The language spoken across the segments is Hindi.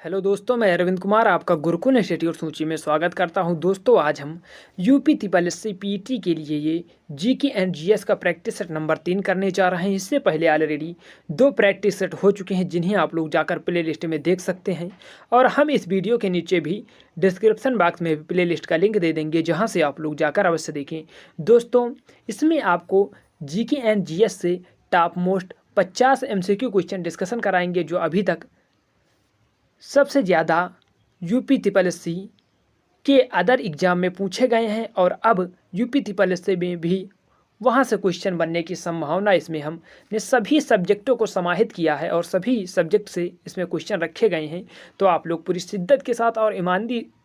हेलो दोस्तों, मैं अरविंद कुमार आपका गुरुकुल इंस्टीट्यूट सूची में स्वागत करता हूं। दोस्तों, आज हम UP triple S C PT के लिए ये जीके एंड जीएस का प्रैक्टिस सेट नंबर 3 करने जा रहे हैं। इससे पहले ऑलरेडी 2 प्रैक्टिस सेट हो चुके हैं, जिन्हें आप लोग जाकर प्ले लिस्ट में देख सकते हैं। और हम इस वीडियो के नीचे भी डिस्क्रिप्शन बॉक्स में भी प्ले लिस्ट का लिंक दे देंगे, जहाँ से आप लोग जाकर अवश्य देखें। दोस्तों, इसमें आपको जीके एंड जीएस से top most 50 MCQ question discussion कराएंगे, जो अभी तक सबसे ज़्यादा यूपी ट्रिपल एस सी के अदर एग्ज़ाम में पूछे गए हैं। और अब यूपी ट्रिपल एस सी में भी वहाँ से क्वेश्चन बनने की संभावना, इसमें हमने सभी सब्जेक्टों को समाहित किया है और सभी सब्जेक्ट से इसमें क्वेश्चन रखे गए हैं। तो आप लोग पूरी शिद्दत के साथ और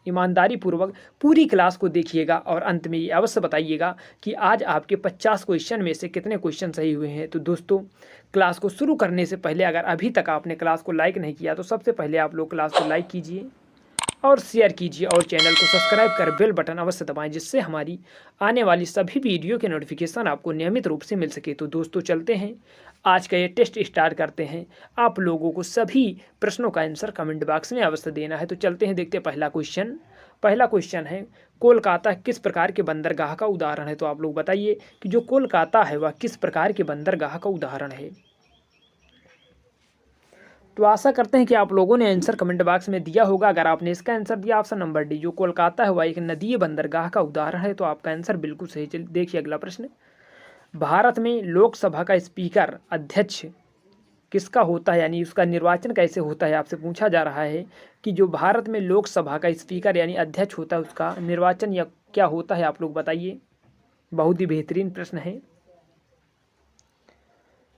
ईमानदारी पूर्वक पूरी क्लास को देखिएगा और अंत में ये अवश्य बताइएगा कि आज आपके 50 क्वेश्चन में से कितने क्वेश्चन सही हुए हैं। तो दोस्तों, क्लास को शुरू करने से पहले अगर अभी तक आपने क्लास को लाइक नहीं किया तो सबसे पहले आप लोग क्लास को लाइक कीजिए और शेयर कीजिए और चैनल को सब्सक्राइब कर बेल बटन अवश्य दबाएं, जिससे हमारी आने वाली सभी वीडियो के नोटिफिकेशन आपको नियमित रूप से मिल सके। तो दोस्तों, चलते हैं, आज का ये टेस्ट स्टार्ट करते हैं। आप लोगों को सभी प्रश्नों का आंसर कमेंट बॉक्स में अवश्य देना है। तो चलते हैं, देखते हैं पहला क्वेश्चन है, कोलकाता किस प्रकार के बंदरगाह का उदाहरण है। तो आप लोग बताइए कि जो कोलकाता है वह किस प्रकार के बंदरगाह का उदाहरण है। तो आशा करते हैं कि आप लोगों ने आंसर कमेंट बॉक्स में दिया होगा। अगर आपने इसका आंसर दिया ऑप्शन नंबर डी, जो कोलकाता है वह एक नदीय बंदरगाह का उदाहरण है, तो आपका आंसर बिल्कुल सही। देखिए अगला प्रश्न, भारत में लोकसभा का स्पीकर अध्यक्ष किसका होता है, यानी उसका निर्वाचन कैसे होता है, आपसे पूछा जा रहा है कि जो भारत में लोकसभा का स्पीकर यानी अध्यक्ष होता है उसका निर्वाचन या क्या होता है, आप लोग बताइए। बहुत ही बेहतरीन प्रश्न है।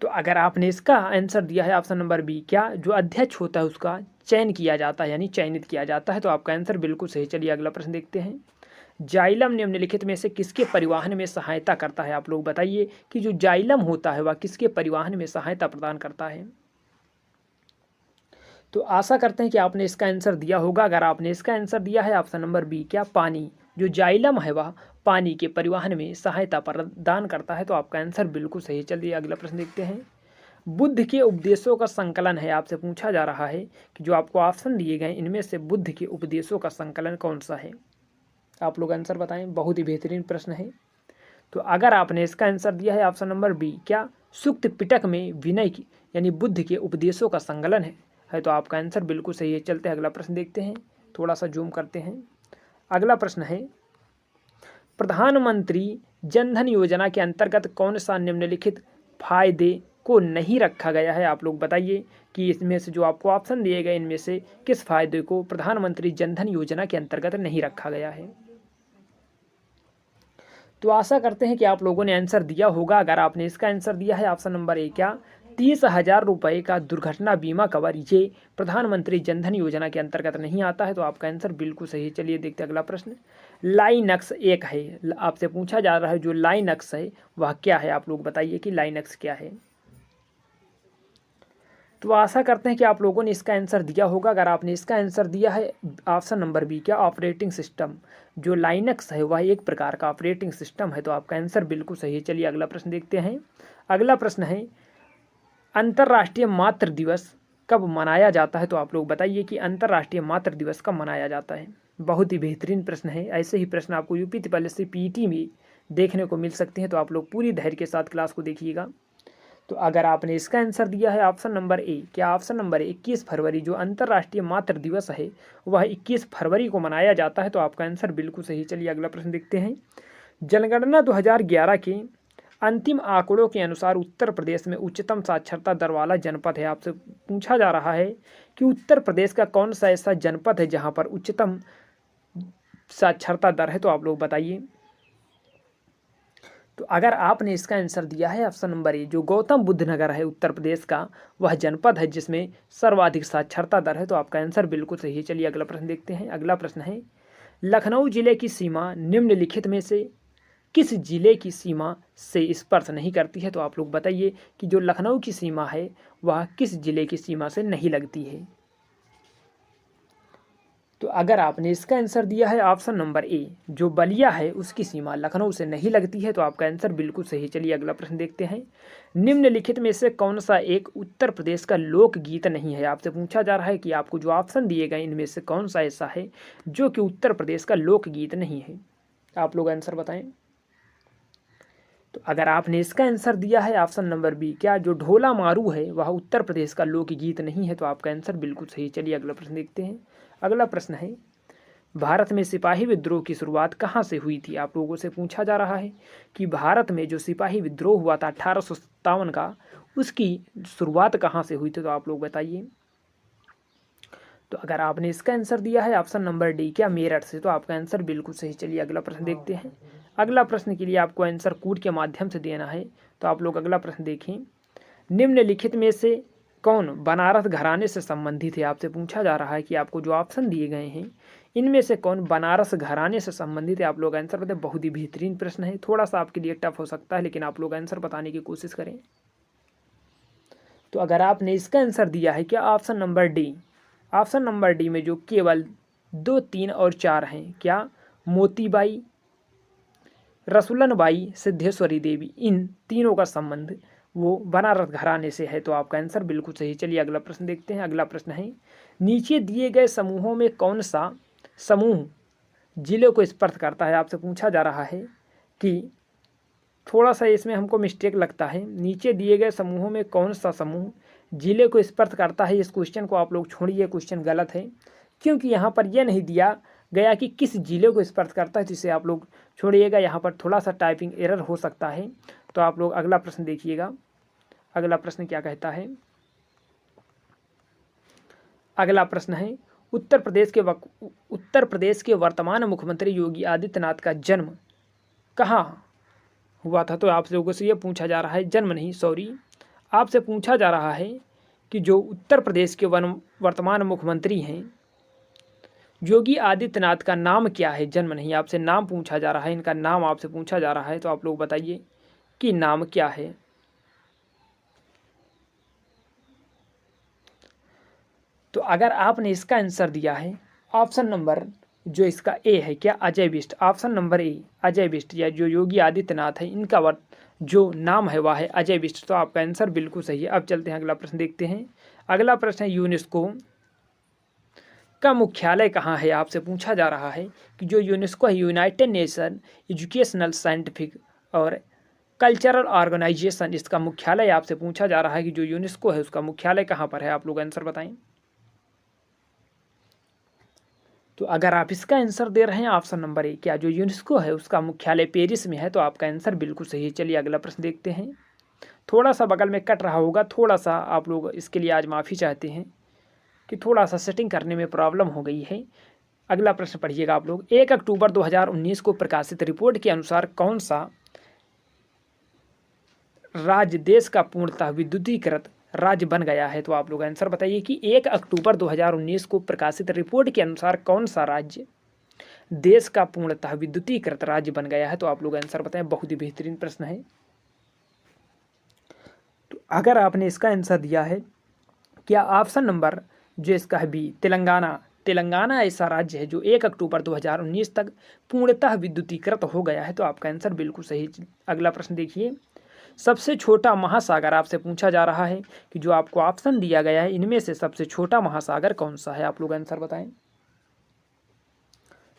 तो अगर आपने इसका आंसर दिया है ऑप्शन नंबर बी, क्या जो अध्यक्ष होता है उसका चयन किया जाता है यानी चयनित किया जाता है, तो आपका आंसर बिल्कुल सही। चलिए अगला प्रश्न देखते हैं, जाइलम निम्नलिखित में से किसके परिवहन में सहायता करता है। आप लोग बताइए कि जो जाइलम होता है वह किसके परिवहन में सहायता प्रदान करता है। तो आशा करते हैं कि आपने इसका आंसर दिया होगा। अगर आपने इसका आंसर दिया है ऑप्शन नंबर बी, क्या पानी, जो जाइलम है वह पानी के परिवहन में सहायता प्रदान करता है, तो आपका आंसर बिल्कुल सही। चलिए अगला प्रश्न देखते हैं, बुद्ध के उपदेशों का संकलन है। आपसे पूछा जा रहा है कि जो आपको ऑप्शन दिए गए इनमें से बुद्ध के उपदेशों का संकलन कौन सा है। आप लोग आंसर बताएं, बहुत ही बेहतरीन प्रश्न है। तो अगर आपने इसका आंसर दिया है ऑप्शन नंबर बी, क्या सुक्त पिटक में विनय की यानी बुद्ध के उपदेशों का संकलन है, तो आपका आंसर बिल्कुल सही है। चलते हैं अगला प्रश्न देखते हैं, थोड़ा सा जूम करते हैं। अगला प्रश्न है, प्रधानमंत्री जनधन योजना के अंतर्गत कौन सा निम्नलिखित फायदे को नहीं रखा गया है। आप लोग बताइए कि इसमें से जो आपको ऑप्शन दिए गए इनमें से किस फायदे को प्रधानमंत्री जनधन योजना के अंतर्गत नहीं रखा गया है। तो आशा करते हैं कि आप लोगों ने आंसर दिया होगा। अगर आपने इसका आंसर दिया है ऑप्शन नंबर ए, क्या 30,000 रुपये का दुर्घटना बीमा कवर ये प्रधानमंत्री जनधन योजना के अंतर्गत नहीं आता है, तो आपका आंसर बिल्कुल सही है। चलिए देखते हैं अगला प्रश्न, लाइनक्स एक है, आपसे पूछा जा रहा है जो लाइनक्स है वह क्या है। आप लोग बताइए कि लाइनक्स क्या है। तो आशा करते हैं कि आप लोगों ने इसका आंसर दिया होगा। अगर आपने इसका आंसर दिया है ऑप्शन नंबर बी, क्या ऑपरेटिंग सिस्टम, जो लाइनक्स है वह एक प्रकार का ऑपरेटिंग सिस्टम है, तो आपका आंसर बिल्कुल सही है। चलिए अगला प्रश्न देखते हैं। अगला प्रश्न है, अंतर्राष्ट्रीय मातृ दिवस कब मनाया जाता है। तो आप लोग बताइए कि अंतर्राष्ट्रीय मातृ दिवस कब मनाया जाता है। बहुत ही बेहतरीन प्रश्न है। ऐसे ही प्रश्न आपको UP triple S C PT में देखने को मिल सकते हैं, तो आप लोग पूरी धैर्य के साथ क्लास को देखिएगा। तो अगर आपने इसका आंसर दिया है ऑप्शन नंबर ए, क्या ऑप्शन नंबर 21 फरवरी, जो अंतर्राष्ट्रीय मातृ दिवस है वह 21 फरवरी को मनाया जाता है, तो आपका आंसर बिल्कुल सही। चलिए अगला प्रश्न देखते हैं, जनगणना 2011 के अंतिम आंकड़ों के अनुसार उत्तर प्रदेश में उच्चतम साक्षरता दर वाला जनपद है। आपसे पूछा जा रहा है कि उत्तर प्रदेश का कौन सा ऐसा जनपद है जहाँ पर उच्चतम साक्षरता दर है, तो आप लोग बताइए। तो अगर आपने इसका आंसर दिया है ऑप्शन नंबर ए, जो गौतम बुद्ध नगर है उत्तर प्रदेश का वह जनपद है जिसमें सर्वाधिक साक्षरता दर है, तो आपका आंसर बिल्कुल सही है। चलिए अगला प्रश्न देखते हैं। अगला प्रश्न है, लखनऊ जिले की सीमा निम्नलिखित में से किस जिले की सीमा से स्पर्श नहीं करती है। तो आप लोग बताइए कि जो लखनऊ की सीमा है वह किस जिले की सीमा से नहीं लगती है। तो अगर आपने इसका आंसर दिया है ऑप्शन नंबर ए, जो बलिया है उसकी सीमा लखनऊ से नहीं लगती है, तो आपका आंसर बिल्कुल सही है। चलिए अगला प्रश्न देखते हैं। निम्नलिखित में से कौन सा एक उत्तर प्रदेश का लोकगीत नहीं है? आपसे पूछा जा रहा है कि आपको जो ऑप्शन दिए गए इनमें से कौन सा ऐसा है जो कि उत्तर प्रदेश का लोकगीत नहीं है। आप लोग आंसर बताएं। तो अगर आपने इसका आंसर दिया है ऑप्शन नंबर बी, क्या जो ढोला मारू है वह उत्तर प्रदेश का लोकगीत नहीं है, तो आपका आंसर बिल्कुल सही। चलिए अगला प्रश्न देखते हैं। अगला प्रश्न है, भारत में सिपाही विद्रोह की शुरुआत कहाँ से हुई थी? आप लोगों से पूछा जा रहा है कि भारत में जो सिपाही विद्रोह हुआ था 1857 का, उसकी शुरुआत कहाँ से हुई थी, तो आप लोग बताइए। तो अगर आपने इसका आंसर दिया है ऑप्शन नंबर डी, क्या मेरठ से, तो आपका आंसर बिल्कुल सही। चलिए अगला प्रश्न देखते हैं। अगला प्रश्न के लिए आपको आंसर कोड के माध्यम से देना है, तो आप लोग अगला प्रश्न देखें। निम्नलिखित में से कौन बनारस घराने से संबंधित है? आपसे पूछा जा रहा है कि आपको जो ऑप्शन दिए गए हैं इनमें से कौन बनारस घराने से संबंधित है? आप लोग आंसर बताएं। बहुत ही बेहतरीन प्रश्न है, थोड़ा सा आपके लिए टफ हो सकता है, लेकिन आप लोग आंसर बताने की कोशिश करें। तो अगर आपने इसका आंसर दिया है क्या option number D, option number D में जो केवल 2, 3 और 4 हैं, क्या मोतीबाई, रसुलनबाई, सिद्धेश्वरी देवी, इन तीनों का संबंध वो बनारस घराने से है, तो आपका आंसर बिल्कुल सही। चलिए अगला प्रश्न देखते हैं। अगला प्रश्न है, नीचे दिए गए समूहों में कौन सा समूह जिले को स्पर्श करता है? आपसे पूछा जा रहा है कि थोड़ा सा इसमें हमको मिस्टेक लगता है, नीचे दिए गए समूहों में कौन सा समूह जिले को स्पर्श करता है। इस क्वेश्चन को आप लोग छोड़िए, क्वेश्चन गलत है, क्योंकि यहाँ पर यह नहीं दिया गया कि किस जिले को स्पर्श करता है, जिसे आप लोग छोड़िएगा। यहाँ पर थोड़ा सा टाइपिंग एरर हो सकता है, तो आप लोग अगला प्रश्न देखिएगा। अगला प्रश्न क्या कहता है? अगला प्रश्न है, उत्तर प्रदेश के वर्तमान मुख्यमंत्री योगी आदित्यनाथ का जन्म कहाँ हुआ था? तो आप लोगों से ये पूछा जा रहा है, जन्म नहीं, सॉरी, आपसे पूछा जा रहा है कि जो उत्तर प्रदेश के वर्तमान मुख्यमंत्री हैं योगी आदित्यनाथ का नाम क्या है? जन्म नहीं, आपसे नाम पूछा जा रहा है, इनका नाम आपसे पूछा जा रहा है, तो आप लोग बताइए कि नाम क्या है। तो अगर आपने इसका आंसर दिया है ऑप्शन नंबर जो इसका ए है, क्या Ajay Bisht, option number A Ajay Bisht, या जो योगी आदित्यनाथ है इनका जो नाम है वह है अजय बिष्ट, तो आपका आंसर बिल्कुल सही है। अब चलते हैं अगला प्रश्न देखते हैं। अगला प्रश्न है, यूनेस्को का मुख्यालय कहाँ है? आपसे पूछा जा रहा है कि जो यूनेस्को है, यूनाइटेड नेशन एजुकेशनल, साइंटिफिक और कल्चरल ऑर्गेनाइजेशन, इसका मुख्यालय आपसे पूछा जा रहा है कि जो यूनेस्को है उसका मुख्यालय कहाँ पर है? आप लोग आंसर बताएं। तो अगर आप इसका आंसर दे रहे हैं ऑप्शन नंबर ए, क्या जो यूनेस्को है उसका मुख्यालय पेरिस में है, तो आपका आंसर बिल्कुल सही है। चलिए अगला प्रश्न देखते हैं। थोड़ा सा बगल में कट रहा होगा, थोड़ा सा आप लोग इसके लिए आज माफ़ी चाहते हैं कि थोड़ा सा सेटिंग करने में प्रॉब्लम हो गई है। अगला प्रश्न पढ़िएगा आप लोग। 1 अक्टूबर 2019 को प्रकाशित रिपोर्ट के अनुसार कौन सा राज्य देश का पूर्णतः विद्युतीकृत राज्य बन गया है? तो आप लोग आंसर बताइए कि 1 अक्टूबर 2019 को प्रकाशित रिपोर्ट के अनुसार कौन सा राज्य देश का पूर्णतः विद्युतीकृत राज्य बन गया है? तो आप लोग आंसर बताएं। बहुत ही बेहतरीन प्रश्न है। तो अगर आपने इसका आंसर दिया है क्या ऑप्शन नंबर जो इसका है बी, तेलंगाना ऐसा राज्य है जो 1 अक्टूबर 2019 तक पूर्णतः विद्युतीकृत हो गया है, तो आपका आंसर बिल्कुल सही। अगला प्रश्न देखिए। सबसे छोटा महासागर आपसे पूछा जा रहा है कि जो आपको ऑप्शन दिया गया है इनमें से सबसे छोटा महासागर कौन सा है? आप लोग आंसर बताएं।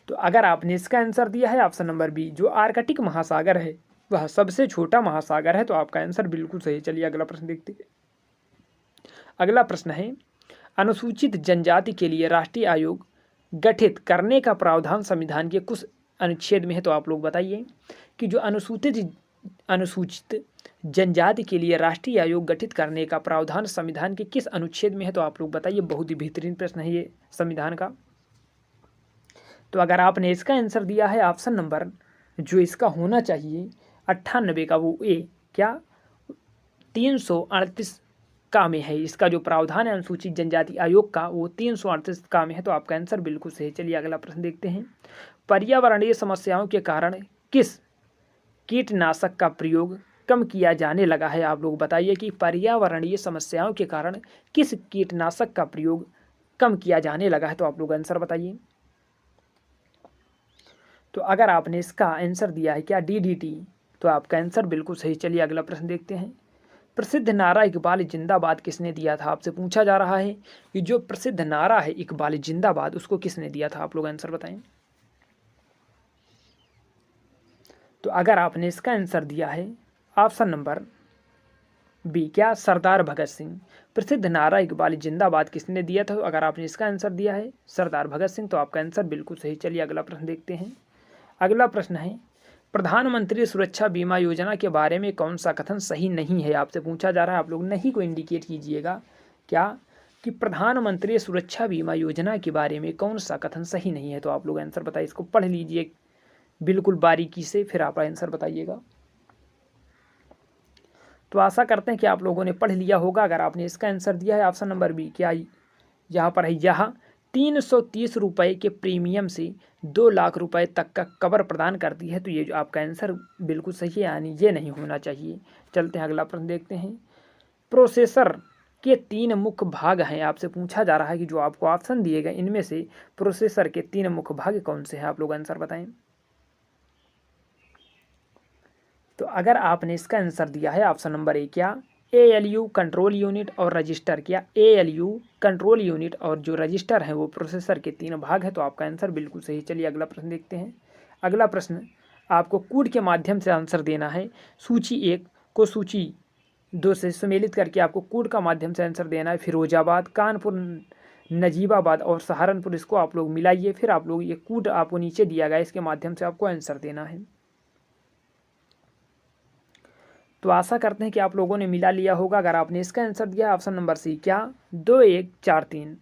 तो अगर आपने इसका आंसर दिया है ऑप्शन नंबर बी, जो आर्कटिक महासागर है वह सबसे छोटा महासागर है, तो आपका आंसर बिल्कुल सही। चलिए अगला प्रश्न देखते हैं। अगला प्रश्न है, अनुसूचित जनजाति के लिए राष्ट्रीय आयोग गठित करने का प्रावधान संविधान के कुछ अनुच्छेद में है? तो आप लोग बताइए कि जो अनुसूचित जनजाति के लिए राष्ट्रीय आयोग गठित करने का प्रावधान संविधान के किस अनुच्छेद में है? तो आप लोग बताइए। बहुत ही बेहतरीन प्रश्न है ये संविधान का। तो अगर आपने इसका आंसर दिया है ऑप्शन नंबर जो इसका होना चाहिए 98 का, वो ए, क्या 338 का में है, इसका जो प्रावधान है अनुसूचित जनजाति आयोग का वो 338 का में है, तो आपका आंसर बिल्कुल सही। चलिए अगला प्रश्न देखते हैं। पर्यावरणीय समस्याओं के कारण किस कीटनाशक का प्रयोग कम किया जाने लगा है? आप लोग बताइए कि पर्यावरणीय समस्याओं के कारण किस कीटनाशक का प्रयोग कम किया जाने लगा है? तो आप लोग आंसर बताइए। तो अगर आपने इसका आंसर दिया है क्या DDT, तो आपका आंसर बिल्कुल सही। चलिए अगला प्रश्न देखते हैं। प्रसिद्ध नारा इकबाल जिंदाबाद किसने दिया था? आपसे पूछा जा रहा है कि जो प्रसिद्ध नारा है इकबाल जिंदाबाद उसको किसने दिया था? आप लोग आंसर बताएं। तो अगर आपने इसका आंसर दिया है ऑप्शन नंबर बी, क्या सरदार भगत सिंह। प्रसिद्ध नारा इकबाल जिंदाबाद किसने दिया था? अगर आपने इसका आंसर दिया है सरदार भगत सिंह, तो आपका आंसर बिल्कुल सही। चलिए अगला प्रश्न देखते हैं। अगला प्रश्न है प्रधानमंत्री सुरक्षा बीमा योजना के बारे में कौन सा कथन सही नहीं है? आपसे पूछा जा रहा है, आप लोग नहीं को इंडिकेट कीजिएगा क्या कि प्रधानमंत्री सुरक्षा बीमा योजना के बारे में कौन सा कथन सही नहीं है। तो आप लोग आंसर बताइए, इसको पढ़ लीजिए बिल्कुल बारीकी से, फिर आप आंसर बताइएगा। तो आशा करते हैं कि आप लोगों ने पढ़ लिया होगा। अगर आपने इसका आंसर दिया है ऑप्शन नंबर बी, क्या यहाँ पर है, यहाँ 330 रुपये के प्रीमियम से 2 लाख रुपए तक का कवर प्रदान करती है, तो ये जो आपका आंसर बिल्कुल सही है, यानी ये नहीं होना चाहिए। चलते हैं अगला प्रश्न देखते हैं। प्रोसेसर के 3 मुख्य भाग हैं। आपसे पूछा जा रहा है कि जो आपको ऑप्शन दिए गए इनमें से प्रोसेसर के 3 मुख्य भाग कौन से हैं? आप लोग आंसर बताएं। तो अगर आपने इसका आंसर दिया है ऑप्शन नंबर ए, क्या ALU कंट्रोल यूनिट और रजिस्टर, क्या ALU कंट्रोल यूनिट और जो रजिस्टर है वो प्रोसेसर के 3 भाग है, तो आपका आंसर बिल्कुल सही। चलिए अगला प्रश्न देखते हैं। अगला प्रश्न आपको कोड के माध्यम से आंसर देना है। सूची 1 को सूची 2 से सम्मिलित करके आपको कोड का माध्यम से आंसर देना है। फिरोजाबाद, कानपुर, नजीबाबाद और सहारनपुर, इसको आप लोग मिलाइए, फिर आप लोग ये कोड आपको नीचे दिया गया इसके माध्यम से आपको आंसर देना है। तो आशा करते हैं कि आप लोगों ने मिला लिया होगा। अगर आपने इसका आंसर दिया ऑप्शन नंबर सी, क्या 2143,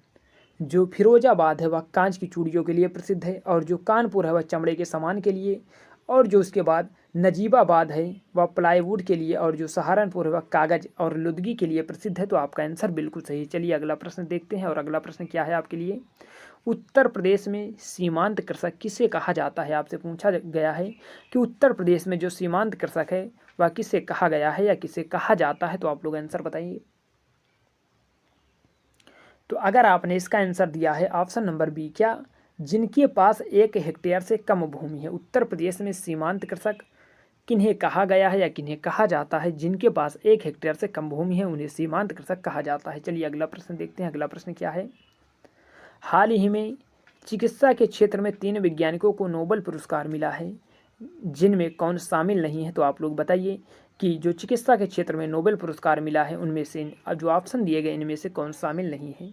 जो फिरोजाबाद है वह कांच की चूड़ियों के लिए प्रसिद्ध है, और जो कानपुर है वह चमड़े के सामान के लिए, और जो उसके बाद नजीबाबाद है वह प्लाईवुड के लिए, और जो सहारनपुर है वह कागज़ और लुदगी के लिए प्रसिद्ध है। तो आपका आंसर बिल्कुल सही। चलिए अगला प्रश्न देखते हैं। और अगला प्रश्न क्या है आपके लिए, उत्तर प्रदेश में सीमांत कृषक किसे कहा जाता है? आपसे पूछा गया है कि उत्तर प्रदेश में जो सीमांत कृषक है वह किसे कहा गया है या किसे कहा जाता है? तो आप लोग आंसर बताइए। तो अगर आपने इसका आंसर दिया है ऑप्शन नंबर बी, क्या जिनके पास 1 हेक्टेयर से कम भूमि है। उत्तर प्रदेश में सीमांत कृषक किन्हें कहा गया है या किन्हें कहा जाता है? जिनके पास 1 हेक्टेयर से कम भूमि है उन्हें सीमांत कृषक कहा जाता है। चलिए अगला प्रश्न देखते हैं। अगला प्रश्न क्या है, हाल ही में चिकित्सा के क्षेत्र में 3 वैज्ञानिकों को नोबेल पुरस्कार मिला है, जिनमें कौन शामिल नहीं है? तो आप लोग बताइए कि जो चिकित्सा के क्षेत्र में नोबेल पुरस्कार मिला है उनमें से जो ऑप्शन दिए गए इनमें से कौन शामिल नहीं है?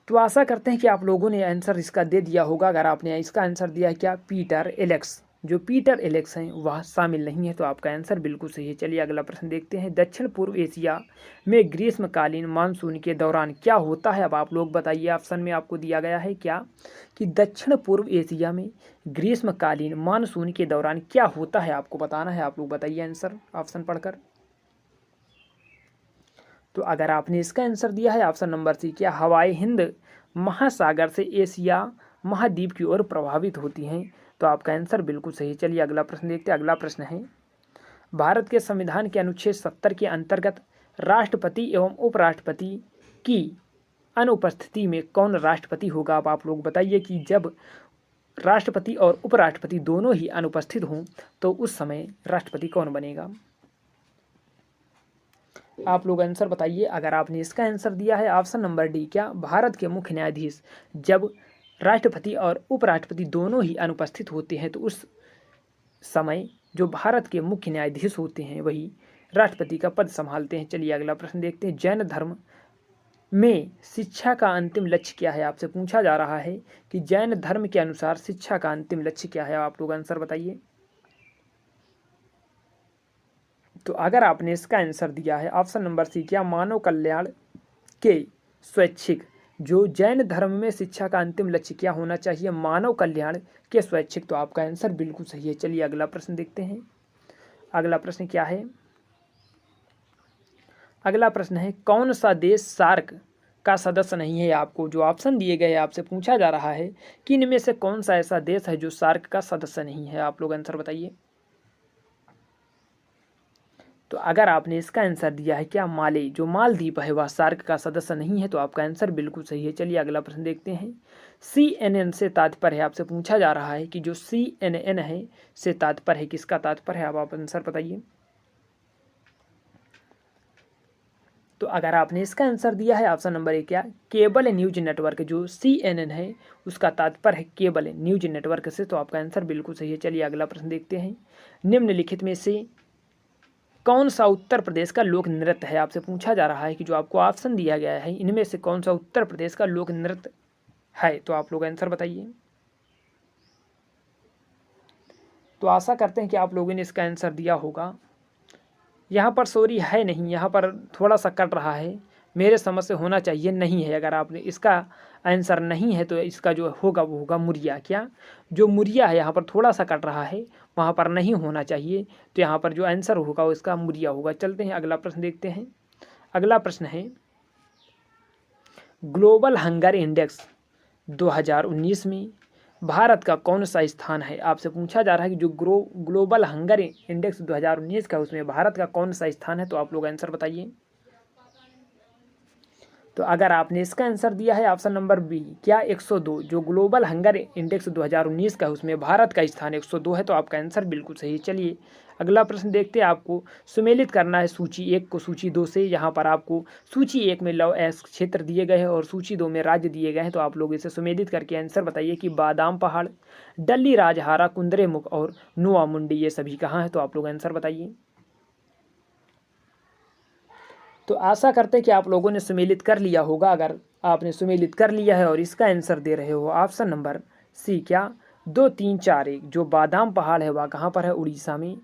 तो आशा करते हैं कि आप लोगों ने आंसर इसका दे दिया होगा। अगर आपने इसका आंसर दिया है क्या पीटर एलेक्स, जो पीटर एलेक्स हैं वह शामिल नहीं है, तो आपका आंसर बिल्कुल सही है। चलिए अगला प्रश्न देखते हैं। दक्षिण पूर्व एशिया में ग्रीष्मकालीन मानसून के दौरान क्या होता है? अब आप लोग बताइए। ऑप्शन में आपको दिया गया है क्या कि दक्षिण पूर्व एशिया में ग्रीष्मकालीन मानसून के दौरान क्या होता है, आपको बताना है। आप लोग बताइए आंसर ऑप्शन पढ़कर। तो अगर आपने इसका आंसर दिया है ऑप्शन नंबर सी, क्या हवाएं हिंद महासागर से एशिया महाद्वीप की ओर प्रभावित होती हैं, तो आपका आंसर बिल्कुल सही। चलिए अगला प्रश्न देखते हैं। अगला प्रश्न है, भारत के संविधान के अनुच्छेद 70 के अंतर्गत राष्ट्रपति एवं उपराष्ट्रपति की अनुपस्थिति में कौन राष्ट्रपति होगा? अब आप लोग बताइए कि जब राष्ट्रपति और उपराष्ट्रपति दोनों ही अनुपस्थित हों तो उस समय राष्ट्रपति कौन बनेगा? आप लोग आंसर बताइए। अगर आपने इसका आंसर दिया है ऑप्शन नंबर डी, क्या भारत के मुख्य न्यायाधीश, जब राष्ट्रपति और उपराष्ट्रपति दोनों ही अनुपस्थित होते हैं तो उस समय जो भारत के मुख्य न्यायाधीश होते हैं वही राष्ट्रपति का पद संभालते हैं। चलिए अगला प्रश्न देखते हैं। जैन धर्म में शिक्षा का अंतिम लक्ष्य क्या है? आपसे पूछा जा रहा है कि जैन धर्म के अनुसार शिक्षा का अंतिम लक्ष्य क्या है? आप लोग आंसर बताइए। तो अगर आपने इसका आंसर दिया है ऑप्शन नंबर सी, क्या मानव कल्याण के स्वैच्छिक, जो जैन धर्म में शिक्षा का अंतिम लक्ष्य क्या होना चाहिए? मानव कल्याण के स्वैच्छिक, तो आपका आंसर बिल्कुल सही है। चलिए अगला प्रश्न देखते हैं। अगला प्रश्न क्या है, अगला प्रश्न है कौन सा देश सार्क का सदस्य नहीं है? आपको जो ऑप्शन दिए गए आपसे पूछा जा रहा है कि इनमें से कौन सा ऐसा देश है जो सार्क का सदस्य नहीं है? आप लोग आंसर बताइए। तो अगर आपने इसका आंसर दिया है क्या माले, जो मालदीप है वह सार्क का सदस्य नहीं है, तो आपका आंसर बिल्कुल सही है। चलिए अगला प्रश्न देखते हैं। CNN से तात्पर्य आपसे पूछा जा रहा है कि जो CNN है से तात्पर्य है, किसका तात्पर्य है, आप आंसर बताइए। तो अगर आपने इसका आंसर दिया है ऑप्शन नंबर ए क्या, केबल न्यूज नेटवर्क, जो CNN है उसका तात्पर्य है केबल न्यूज नेटवर्क से, तो आपका आंसर बिल्कुल सही है। चलिए अगला प्रश्न देखते हैं। निम्नलिखित में से कौन सा उत्तर प्रदेश का लोक नृत्य है, आपसे पूछा जा रहा है कि जो आपको ऑप्शन दिया गया है इनमें से कौन सा उत्तर प्रदेश का लोक नृत्य है, तो आप लोग आंसर बताइए। तो आशा करते हैं कि आप लोगों ने इसका आंसर दिया होगा। यहाँ पर सॉरी है नहीं, यहाँ पर थोड़ा सा कट रहा है, मेरे समझ से होना चाहिए नहीं है। अगर आपने इसका आंसर नहीं है तो इसका जो होगा वो होगा मुरिया। क्या, जो मुरिया है यहाँ पर थोड़ा सा कट रहा है, वहाँ पर नहीं होना चाहिए, तो यहाँ पर जो आंसर होगा वो इसका मुरिया होगा। चलते हैं अगला प्रश्न देखते हैं। अगला प्रश्न है, ग्लोबल हंगर इंडेक्स 2019 में भारत का कौन सा स्थान है, आपसे पूछा जा रहा है कि जो ग्लोबल हंगर इंडेक्स 2019 का उसमें भारत का कौन सा स्थान है, तो आप लोग आंसर बताइए। तो अगर आपने इसका आंसर दिया है ऑप्शन नंबर बी क्या 102, जो ग्लोबल हंगर इंडेक्स 2019 का उसमें भारत का स्थान 102 है, तो आपका आंसर बिल्कुल सही है। चलिए अगला प्रश्न देखते हैं। आपको सुमेलित करना है सूची 1 को सूची 2 से। यहाँ पर आपको सूची 1 में लव एस क्षेत्र दिए गए हैं और सूची 2 में राज्य दिए गए हैं, तो आप लोग इसे सुमेलित करके आंसर बताइए कि बादाम पहाड़, डल्ली राजहारा, कुंद्रेमुख और नुआ मुंडी ये सभी कहाँ हैं, तो आप लोग आंसर बताइए। तो आशा करते हैं कि आप लोगों ने सुमेलित कर लिया होगा। अगर आपने सुमेलित कर लिया है और इसका आंसर दे रहे हो ऑप्शन नंबर सी क्या 2 3 4 1, जो बादाम पहाड़ है वह कहाँ पर है, उड़ीसा में,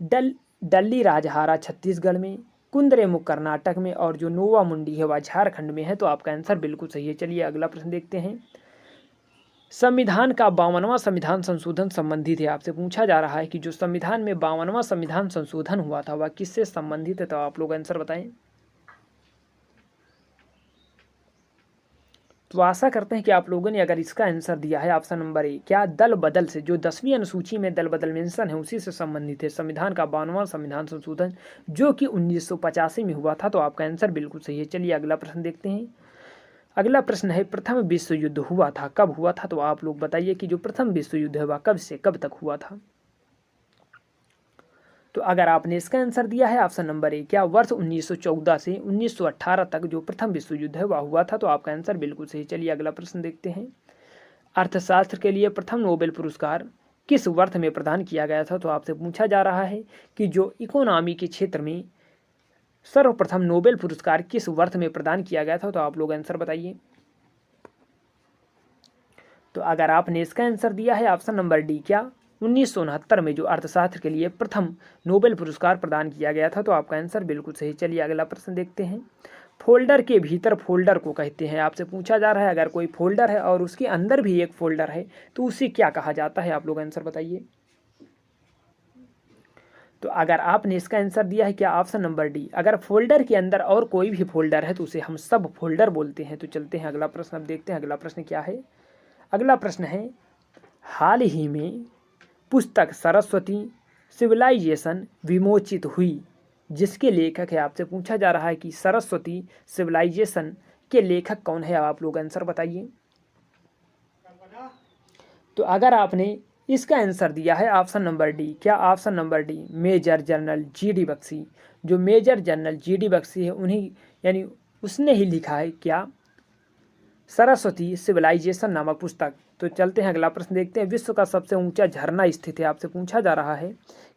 डल्ली राजहारा छत्तीसगढ़ में, कुंद्रेमुख कर्नाटक में और जो नोवा मुंडी है वह झारखंड में है, तो आपका आंसर बिल्कुल सही है। चलिए अगला प्रश्न देखते हैं। संविधान का 52वां संविधान संशोधन संबंधित है, आपसे पूछा जा रहा है कि जो संविधान में 52वां संविधान संशोधन हुआ था वह किससे संबंधित है, तो आप लोग आंसर बताएं। तो आशा करते हैं कि आप लोगों ने अगर इसका आंसर दिया है ऑप्शन नंबर ए क्या दल बदल से, जो 10वीं अनुसूची में दल बदल मेंशन है उसी से संबंधित है संविधान का 52वां संविधान संशोधन, जो कि 1985 में हुआ था, तो आपका आंसर बिल्कुल सही है। चलिए अगला प्रश्न देखते हैं। अगला प्रश्न है, प्रथम विश्व युद्ध हुआ था, कब हुआ था, तो आप लोग बताइए कि जो प्रथम विश्व युद्ध है वह कब से कब तक हुआ था। तो अगर आपने इसका आंसर दिया है ऑप्शन नंबर ए क्या वर्ष 1914 से 1918 तक जो प्रथम विश्व युद्ध है वह हुआ था, तो आपका आंसर बिल्कुल सही। चलिए अगला प्रश्न देखते हैं। अर्थशास्त्र के लिए प्रथम नोबेल पुरस्कार किस वर्ष में प्रदान किया गया था, तो आपसे पूछा जा रहा है कि जो इकोनॉमी के क्षेत्र में सर्वप्रथम नोबेल पुरस्कार किस वर्ष में प्रदान किया गया था, तो आप लोग आंसर बताइए। तो अगर आपने इसका आंसर दिया है ऑप्शन नंबर डी क्या 1969 में जो अर्थशास्त्र के लिए प्रथम नोबेल पुरस्कार प्रदान किया गया था, तो आपका आंसर बिल्कुल सही। चलिए अगला प्रश्न देखते हैं। फोल्डर के भीतर फोल्डर को कहते हैं, आपसे पूछा जा रहा है अगर कोई फोल्डर है और उसके अंदर भी एक फोल्डर है तो उसे क्या कहा जाता है, आप लोग आंसर बताइए। तो अगर आपने इसका आंसर दिया है क्या ऑप्शन नंबर डी, अगर फोल्डर के अंदर और कोई भी फोल्डर है तो उसे हम सब फोल्डर बोलते हैं। तो चलते हैं अगला प्रश्न, अब देखते हैं अगला प्रश्न क्या है। अगला प्रश्न है, हाल ही में पुस्तक सरस्वती सिविलाइजेशन विमोचित हुई, जिसके लेखक है, आपसे पूछा जा रहा है कि सरस्वती सिविलाइजेशन के लेखक कौन है, आप लोग आंसर बताइए। तो अगर आपने इसका आंसर दिया है ऑप्शन नंबर डी क्या option number D major general GD Bakshi, जो मेजर जनरल GD बख्शी है उन्हीं यानी उसने ही लिखा है क्या सरस्वती सिविलाइजेशन नामक पुस्तक। तो चलते हैं अगला प्रश्न देखते हैं। विश्व का सबसे ऊंचा झरना स्थित है, आपसे पूछा जा रहा है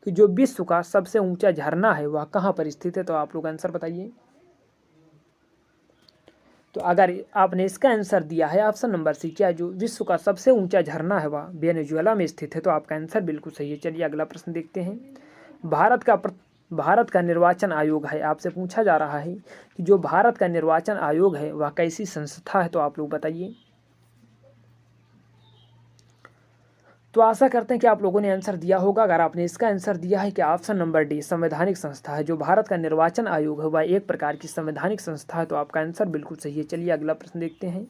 कि जो विश्व का सबसे ऊंचा झरना है वह कहाँ पर स्थित है, तो आप लोग आंसर बताइए। तो अगर आपने इसका आंसर दिया है ऑप्शन नंबर सी क्या जो विश्व का सबसे ऊंचा झरना है वह वेनेजुएला में स्थित है, तो आपका आंसर बिल्कुल सही है। चलिए अगला प्रश्न देखते हैं। भारत का निर्वाचन आयोग है, आपसे पूछा जा रहा है कि जो भारत का निर्वाचन आयोग है वह कैसी संस्था है, तो आप लोग बताइए। तो आशा करते हैं कि आप लोगों ने आंसर दिया होगा। अगर आपने इसका आंसर दिया है कि ऑप्शन नंबर डी संवैधानिक संस्था है, जो भारत का निर्वाचन आयोग है वह एक प्रकार की संवैधानिक संस्था है, तो आपका आंसर बिल्कुल सही है। चलिए अगला प्रश्न देखते हैं।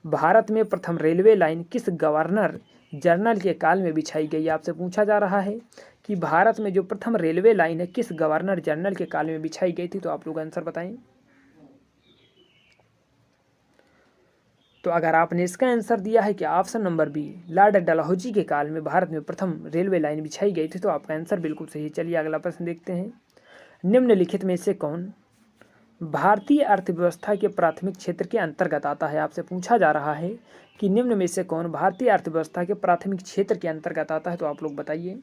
भारत में प्रथम रेलवे लाइन किस गवर्नर जनरल के काल में बिछाई गई, आपसे पूछा जा रहा है कि भारत में जो प्रथम रेलवे लाइन है किस गवर्नर जनरल के काल में बिछाई गई थी, तो आप लोग आंसर बताएं। तो अगर आपने इसका आंसर दिया है कि option number B, lord Dalhousie के काल में भारत में प्रथम रेलवे लाइन बिछाई गई थी, तो आपका आंसर बिल्कुल सही है। चलिए अगला प्रश्न देखते हैं। निम्नलिखित में से कौन भारतीय अर्थव्यवस्था के प्राथमिक क्षेत्र के अंतर्गत आता है? आपसे पूछा जा रहा है कि निम्न में से कौन भारतीय अर्थव्यवस्था के प्राथमिक क्षेत्र के अंतर्गत आता है, तो आप लोग बताइए।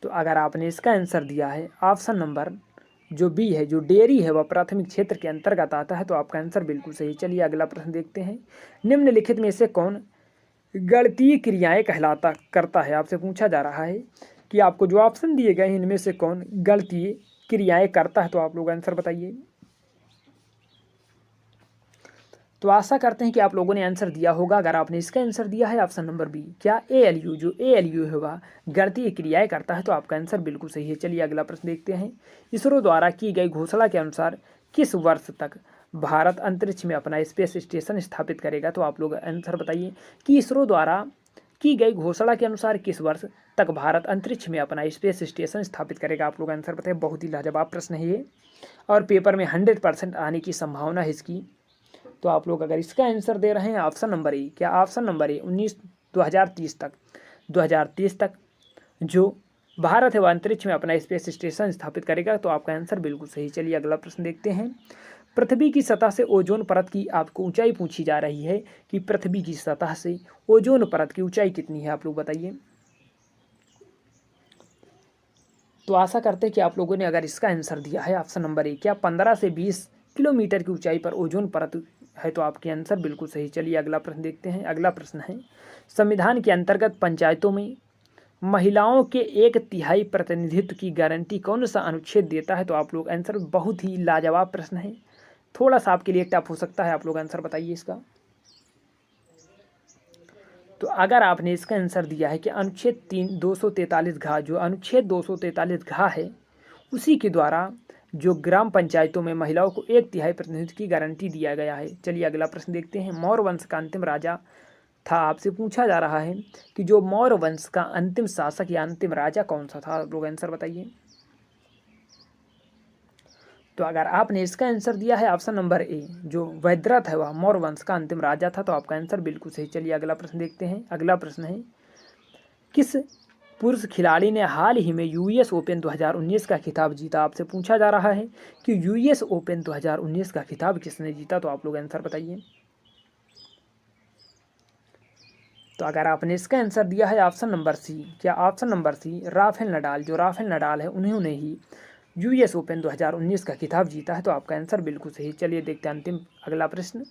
तो अगर आपने इसका आंसर दिया है ऑप्शन नंबर जो बी है, जो डेयरी है, वह प्राथमिक क्षेत्र के अंतर्गत आता है, तो आपका आंसर बिल्कुल सही। चलिए अगला प्रश्न देखते हैं। निम्नलिखित में से कौन गणितीय क्रियाएं कहलाता करता है? आपसे पूछा जा रहा है कि आपको जो ऑप्शन दिए गए हैं इनमें से कौन गणितीय क्रियाएं करता है, तो आप लोग आंसर बताइए। तो आशा करते हैं कि आप लोगों ने आंसर दिया होगा। अगर आपने इसका आंसर दिया है ऑप्शन नंबर बी, क्या ALU, जो ALU है वह गणितीय क्रियाएं करता है, तो आपका आंसर बिल्कुल सही है। चलिए अगला प्रश्न देखते हैं। इसरो द्वारा की गई घोषणा के अनुसार किस वर्ष तक भारत अंतरिक्ष में अपना स्पेस स्टेशन स्थापित करेगा? तो आप लोग आंसर बताइए कि इसरो द्वारा की गई घोषणा के अनुसार किस वर्ष तक भारत अंतरिक्ष में अपना स्पेस स्टेशन स्थापित करेगा? आप लोग आंसर बताइए। बहुत ही लाजवाब प्रश्न है ये, और पेपर में 100% आने की संभावना है इसकी। तो आप लोग अगर इसका आंसर दे रहे हैं ऑप्शन नंबर ए, क्या ऑप्शन नंबर ए 2030 तक जो भारत है वह अंतरिक्ष में अपना स्पेस स्टेशन स्थापित करेगा, तो आपका आंसर बिल्कुल सही। चलिए अगला प्रश्न देखते हैं। पृथ्वी की सतह से ओजोन परत की आपको ऊंचाई पूछी जा रही है कि पृथ्वी की सतह से ओजोन परत की ऊंचाई कितनी है? आप लोग बताइए। तो आशा करते हैं कि आप लोगों ने अगर इसका आंसर दिया है ऑप्शन नंबर ए, क्या 15 से 20 किलोमीटर की ऊंचाई पर ओजोन परत है, तो आपके आंसर बिल्कुल सही। चलिए अगला प्रश्न देखते हैं। अगला प्रश्न है, संविधान के अंतर्गत पंचायतों में महिलाओं के 1/3 प्रतिनिधित्व की गारंटी कौन सा अनुच्छेद देता है? तो आप लोग आंसर, बहुत ही लाजवाब प्रश्न है, थोड़ा सा आपके लिए टफ हो सकता है। आप लोग आंसर बताइए इसका। तो अगर आपने इसका आंसर दिया है कि अनुच्छेद 243 घ, जो अनुच्छेद 243 घ है उसी के द्वारा जो ग्राम पंचायतों में महिलाओं को 1/3 प्रतिनिधित्व की गारंटी दिया गया है। चलिए अगला प्रश्न देखते हैं। मौर्य वंश का अंतिम राजा था, आपसे पूछा जा रहा है कि जो मौर्य वंश का अंतिम शासक या अंतिम राजा कौन सा था? आप लोग आंसर बताइए। तो अगर आपने इसका आंसर दिया है ऑप्शन नंबर ए, जो वैद्यरथ है वह मौर्य वंश का अंतिम राजा था, तो आपका आंसर बिल्कुल सही। चलिए अगला प्रश्न देखते हैं। अगला प्रश्न है, किस पुरुष खिलाड़ी ने हाल ही में US ओपन 2019 का खिताब जीता? आपसे पूछा जा रहा है कि US ओपन 2019 का खिताब किसने जीता? तो आप लोग आंसर बताइए। तो अगर आपने इसका आंसर दिया है ऑप्शन नंबर सी, क्या option number C Rafael Nadal, जो राफेल नडाल है उन्होंने ही US ओपन 2019 का खिताब जीता है, तो आपका आंसर बिल्कुल सही। चलिए देखते हैं अंतिम अगला प्रश्न।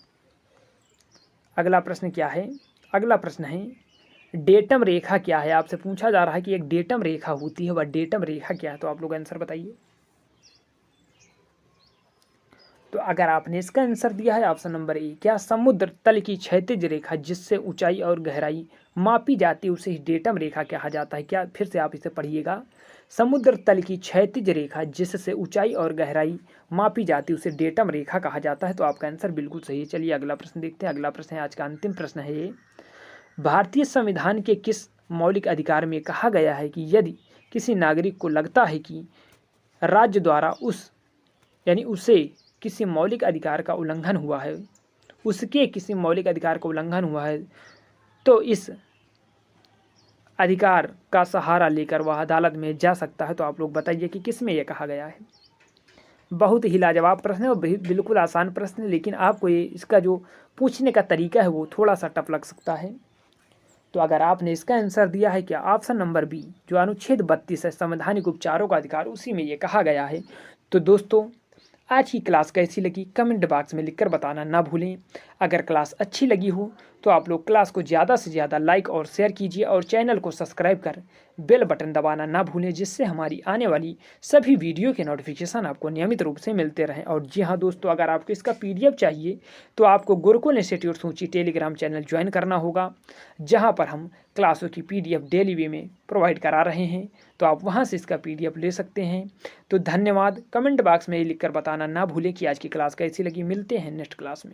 अगला प्रश्न क्या है? अगला प्रश्न है, डेटम रेखा क्या है? आपसे पूछा जा रहा है कि एक डेटम रेखा होती है, वह डेटम रेखा क्या है? तो आप लोग आंसर बताइए। तो अगर आपने इसका आंसर दिया है ऑप्शन नंबर ए, क्या समुद्र तल की क्षैतिज रेखा जिससे ऊंचाई और गहराई मापी जाती है उसे डेटम रेखा कहा जाता है? क्या, फिर से आप इसे पढ़िएगा। समुद्र तल की क्षैतिज रेखा जिससे ऊंचाई और गहराई मापी जाती है उसे डेटम रेखा कहा जाता है, तो आपका आंसर बिल्कुल सही है। चलिए अगला प्रश्न देखते हैं। अगला प्रश्न है, आज का अंतिम प्रश्न है ये। भारतीय संविधान के किस मौलिक अधिकार में कहा गया है कि यदि किसी नागरिक को लगता है कि राज्य द्वारा उसे किसी मौलिक अधिकार का उल्लंघन हुआ है, उसके किसी मौलिक अधिकार का उल्लंघन हुआ है, तो इस अधिकार का सहारा लेकर वह अदालत में जा सकता है? तो आप लोग बताइए कि किस में यह कहा गया है। बहुत ही लाजवाब प्रश्न है और बिल्कुल आसान प्रश्न है, लेकिन आपको ये इसका जो पूछने का तरीका है वो थोड़ा सा टफ लग सकता है। तो अगर आपने इसका आंसर दिया है क्या ऑप्शन नंबर बी, जो अनुच्छेद 32 है संवैधानिक उपचारों का अधिकार, उसी में ये कहा गया है। तो दोस्तों, आज की क्लास कैसी लगी कमेंट बॉक्स में लिखकर बताना ना भूलें। अगर क्लास अच्छी लगी हो तो आप लोग क्लास को ज़्यादा से ज़्यादा लाइक और शेयर कीजिए और चैनल को सब्सक्राइब कर बेल बटन दबाना ना भूलें, जिससे हमारी आने वाली सभी वीडियो के नोटिफिकेशन आपको नियमित रूप से मिलते रहें। और जी हाँ दोस्तों, अगर आपको इसका PDF चाहिए तो आपको गुरुकुल इंस्टीट्यूट सूची टेलीग्राम चैनल ज्वाइन करना होगा, जहाँ पर हम क्लासों की PDF डेली वे में प्रोवाइड करा रहे हैं, तो आप वहाँ से इसका PDF ले सकते हैं। तो धन्यवाद। कमेंट बॉक्स में लिख कर बताना ना भूलें कि आज की क्लास कैसी लगी। मिलते हैं नेक्स्ट क्लास में।